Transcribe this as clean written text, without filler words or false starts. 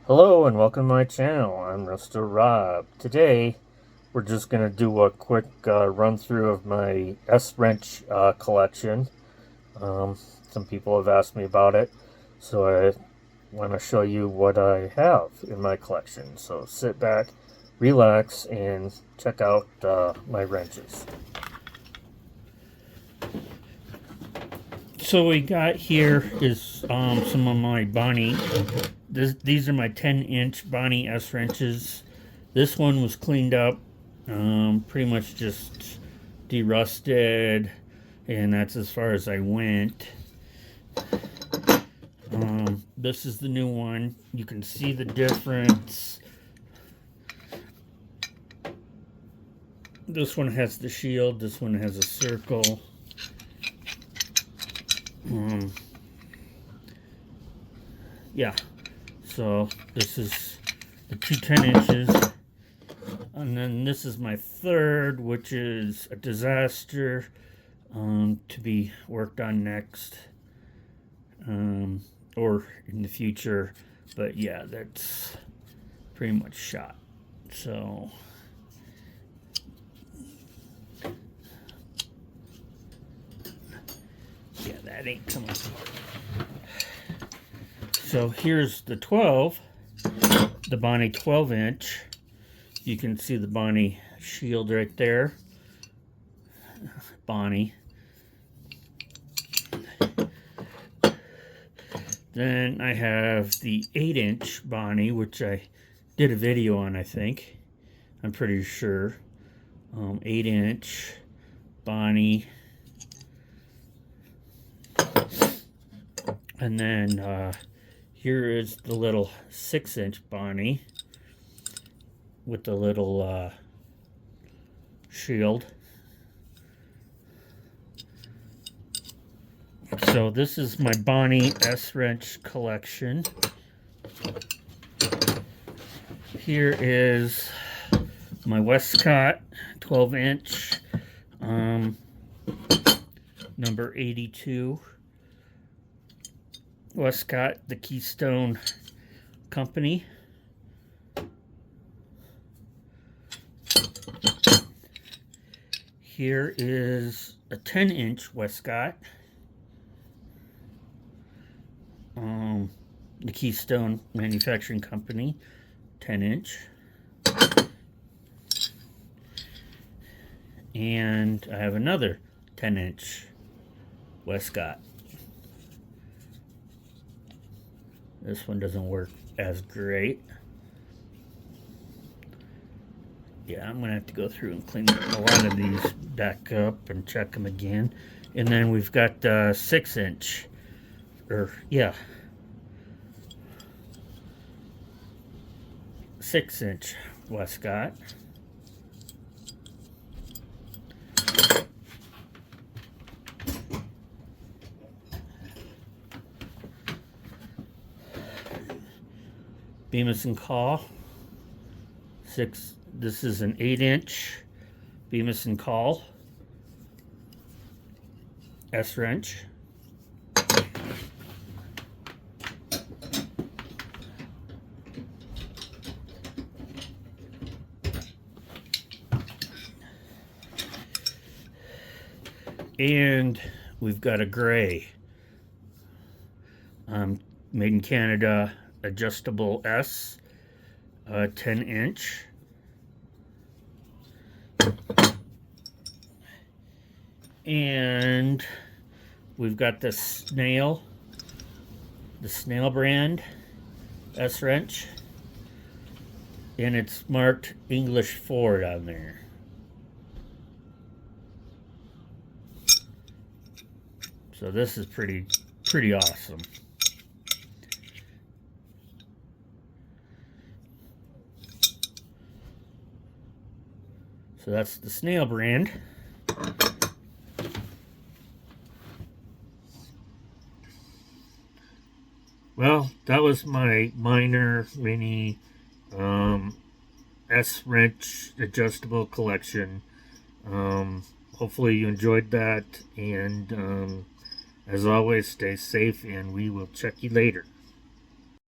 Hello and welcome to my channel. I'm Resto-Rob. Today we're just going to do a quick run through of my S-wrench collection. Some people have asked me about it, so I want to show you what I have in my collection. So sit back, relax, and check out my wrenches. So we got here is some of my Bonnie. These are my 10-inch Bonnie S wrenches. This one was cleaned up, pretty much just derusted, and that's as far as I went. This is the new one. You can see the difference. This one has the shield. This one has a circle. Yeah, so this is the two 10 inches, and then this is my third, which is a disaster, to be worked on next, or in the future, but yeah, that's pretty much shot. So yeah, that ain't coming apart. So here's the 12, the Bonnie 12-inch. You can see the Bonnie shield right there. Bonnie. Then I have the 8-inch Bonnie, which I did a video on, I think. I'm pretty sure. 8-inch Bonnie. And then here is the little 6-inch Bonnie with the little shield. So this is my Bonnie S-wrench collection. Here is my Westcott 12-inch, number 82. Westcott, the Keystone Company. Here is a 10-inch Westcott, the Keystone Manufacturing Company, 10-inch. And I have another 10-inch Westcott. This one doesn't work as great. Yeah, I'm going to have to go through and clean a lot of these back up and check them again. And then we've got 6-inch, or yeah, 6-inch Westcott. Bemis and Call. This is an 8-inch Bemis and Call S wrench. And we've got a gray, made in Canada, adjustable S, 10-inch. And we've got the Snail brand S wrench, and it's marked English Ford on there. So this is pretty awesome. So that's the Snail brand. Well, that was my minor mini S-wrench adjustable collection. Hopefully you enjoyed that, and as always, stay safe, and we will check you later.